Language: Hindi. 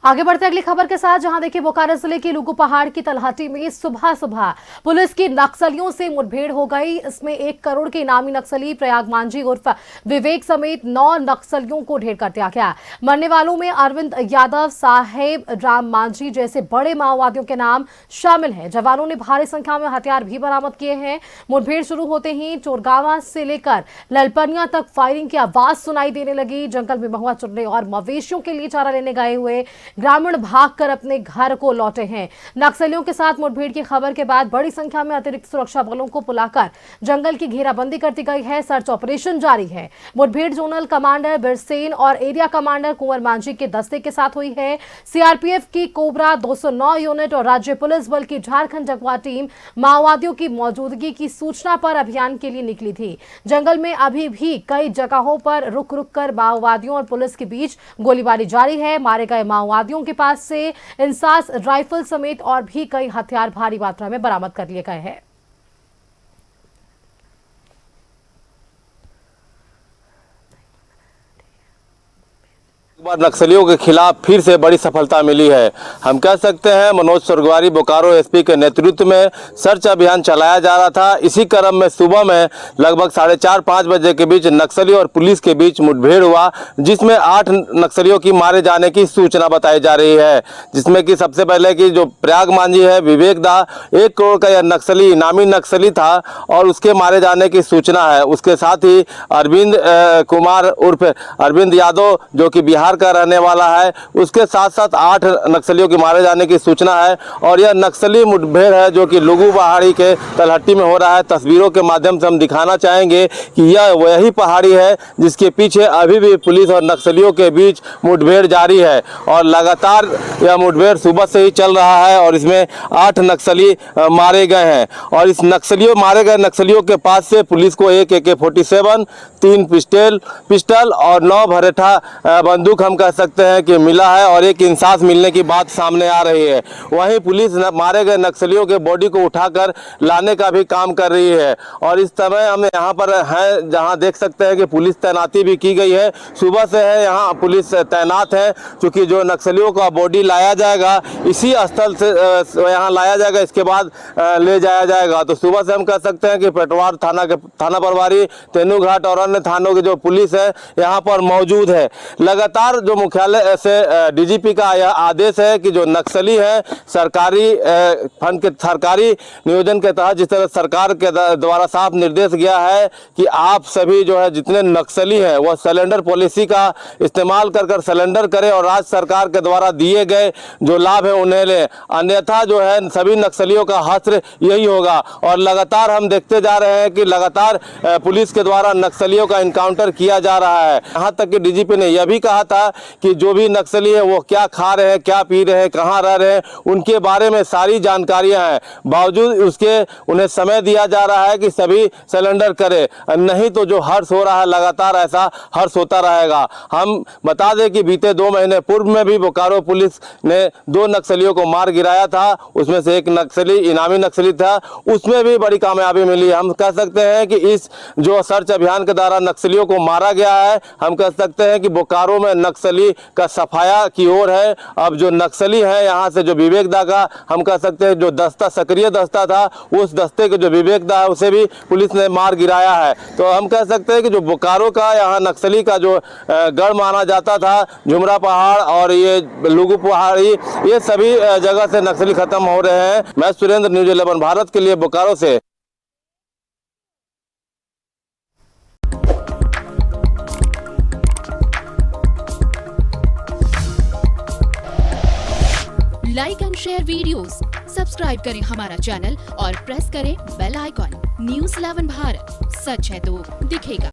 आगे बढ़ते अगली खबर के साथ, जहां देखिए बोकारो जिले के लुगु पहाड़ की तलहटी में सुबह सुबह पुलिस की नक्सलियों से मुठभेड़ हो गई। इसमें 1 करोड़ के इनामी नक्सली प्रयाग मांझी उर्फ विवेक समेत 9 नक्सलियों को ढेर कर दिया गया। मरने वालों में अरविंद यादव, साहेब राम मांझी जैसे बड़े माओवादियों के नाम शामिल है। जवानों ने भारी संख्या में हथियार भी बरामद किए हैं। मुठभेड़ शुरू होते ही चोरगावा से लेकर ललपनिया तक फायरिंग की आवाज सुनाई देने लगी। जंगल में महुआ चुनने और मवेशियों के लिए चारा लेने गए हुए ग्रामीण भागकर अपने घर को लौटे हैं। नक्सलियों के साथ मुठभेड़ की खबर के बाद बड़ी संख्या में अतिरिक्त सुरक्षा बलों को बुलाकर जंगल की घेराबंदी कर दी गई है। सर्च ऑपरेशन जारी है। मुठभेड़ जोनल कमांडर बिरसेन और एरिया कमांडर कुंवर मांझी के दस्ते के साथ हुई है। सीआरपीएफ की कोबरा 209 यूनिट और राज्य पुलिस बल की झारखंड जगुआ टीम माओवादियों की मौजूदगी की सूचना पर अभियान के लिए निकली थी। जंगल में अभी भी कई जगहों पर रुक रुक कर माओवादियों और पुलिस के बीच गोलीबारी जारी है। मारे गए माओवादियों के पास से इंसास राइफल समेत और भी कई हथियार भारी मात्रा में बरामद कर लिए गए हैं। बार नक्सलियों के खिलाफ फिर से बड़ी सफलता मिली है। हम कह सकते हैं मनोज स्वर्गवारी बोकारो एसपी के नेतृत्व में सर्च अभियान चलाया जा रहा था। इसी क्रम में सुबह में लगभग 4:30-5 बजे के बीच नक्सली और पुलिस के बीच मुठभेड़ हुआ, जिसमें 8 नक्सलियों की मारे जाने की सूचना बताई जा रही है। जिसमें कि सबसे पहले कि जो प्रयाग मांझी है विवेक दा 1 करोड़ का यह नक्सली इनामी नक्सली था और उसके मारे जाने की सूचना है। उसके साथ ही अरविंद कुमार उर्फ अरविंद यादव जो कि बिहार का रहने वाला है, उसके साथ साथ 8 नक्सलियों के मारे जाने की सूचना है। और यह नक्सली मुठभेड़ है जो कि लुगु पहाड़ी के तलहटी में हो रहा है। तस्वीरों के माध्यम से हम दिखाना चाहेंगे कि यह वही पहाड़ी है जिसके पीछे अभी भी पुलिस और नक्सलियों के बीच मुठभेड़ जारी है और लगातार यह मुठभेड़ सुबह से ही चल रहा है और इसमें 8 नक्सली मारे गए हैं। और इस मारे गए नक्सलियों के पास से पुलिस को एक AK-47, 3 पिस्टल और 9 भरेठा बंदूक हम कह सकते हैं कि मिला है और एक इंसास मिलने की बात सामने आ रही है। वहीं पुलिस मारे गए नक्सलियों के बॉडी को उठाकर लाने का भी काम कर रही है। और इस समय हम यहाँ पर हैं जहाँ देख सकते हैं कि पुलिस तैनाती भी की गई है। सुबह से है यहाँ पुलिस तैनात है, क्योंकि जो नक्सलियों का बॉडी लाया जाएगा इसी स्थल से यहाँ लाया जाएगा, इसके बाद ले जाया जाएगा। तो सुबह से हम कह सकते हैं कि पेटवार थाना प्रभारी, तेनूघाट और अन्य थानों की जो पुलिस है यहाँ पर मौजूद है। लगातार जो मुख्यालय से डीजीपी का यह आदेश है कि जो नक्सली है सरकारी फंड के सरकारी नियोजन के तहत जिस तरह सरकार के द्वारा साफ निर्देश गया है कि आप सभी जो है जितने नक्सली हैं वह सिलेंडर पॉलिसी का इस्तेमाल कर सिलेंडर करें और राज्य सरकार के द्वारा दिए गए जो लाभ है उन्हें लें, अन्यथा जो है सभी नक्सलियों का हश्र यही होगा। और लगातार हम देखते जा रहे हैं कि लगातार पुलिस के द्वारा नक्सलियों का इनकाउंटर किया जा रहा है। यहाँ तक कि डीजीपी ने यह भी कहा था कि जो भी नक्सली है वो क्या खा रहे हैं, क्या पी रहे हैं, कहाँ रह रहे हैं, उनके बारे में सारी जानकारियां हैं। बावजूद उसके उन्हें समय दिया जा रहा है कि सभी सिलेंडर करें, नहीं तो जो हर्ष हो रहा है लगातार ऐसा हर्ष होता रहेगा। हम बता दें कि बीते 2 महीने पूर्व में भी बोकारो पुलिस ने 2 नक्सलियों को मार गिराया था। उसमें से एक नक्सली इनामी नक्सली था, उसमें भी बड़ी कामयाबी मिली। हम कह सकते हैं कि इस जो सर्च अभियान के द्वारा नक्सलियों को मारा गया है, हम कह सकते हैं कि बोकारो में नक्सली का सफाया की ओर है। अब जो नक्सली है यहाँ से जो विवेक दा का हम कह सकते हैं जो दस्ता सक्रिय दस्ता था, उस दस्ते के जो विवेक दा है उसे भी पुलिस ने मार गिराया है। तो हम कह सकते हैं कि जो बोकारो का यहाँ नक्सली का जो गढ़ माना जाता था, झुमरा पहाड़ और ये लुगु पहाड़ी, ये सभी जगह से नक्सली खत्म हो रहे हैं। मैं सुरेंद्र, न्यूज़ 11 भारत के लिए बोकारो से। Like and share videos, subscribe करें हमारा चैनल और प्रेस करें बेल आइकॉन। न्यूज़ 11 भारत, सच है तो दिखेगा।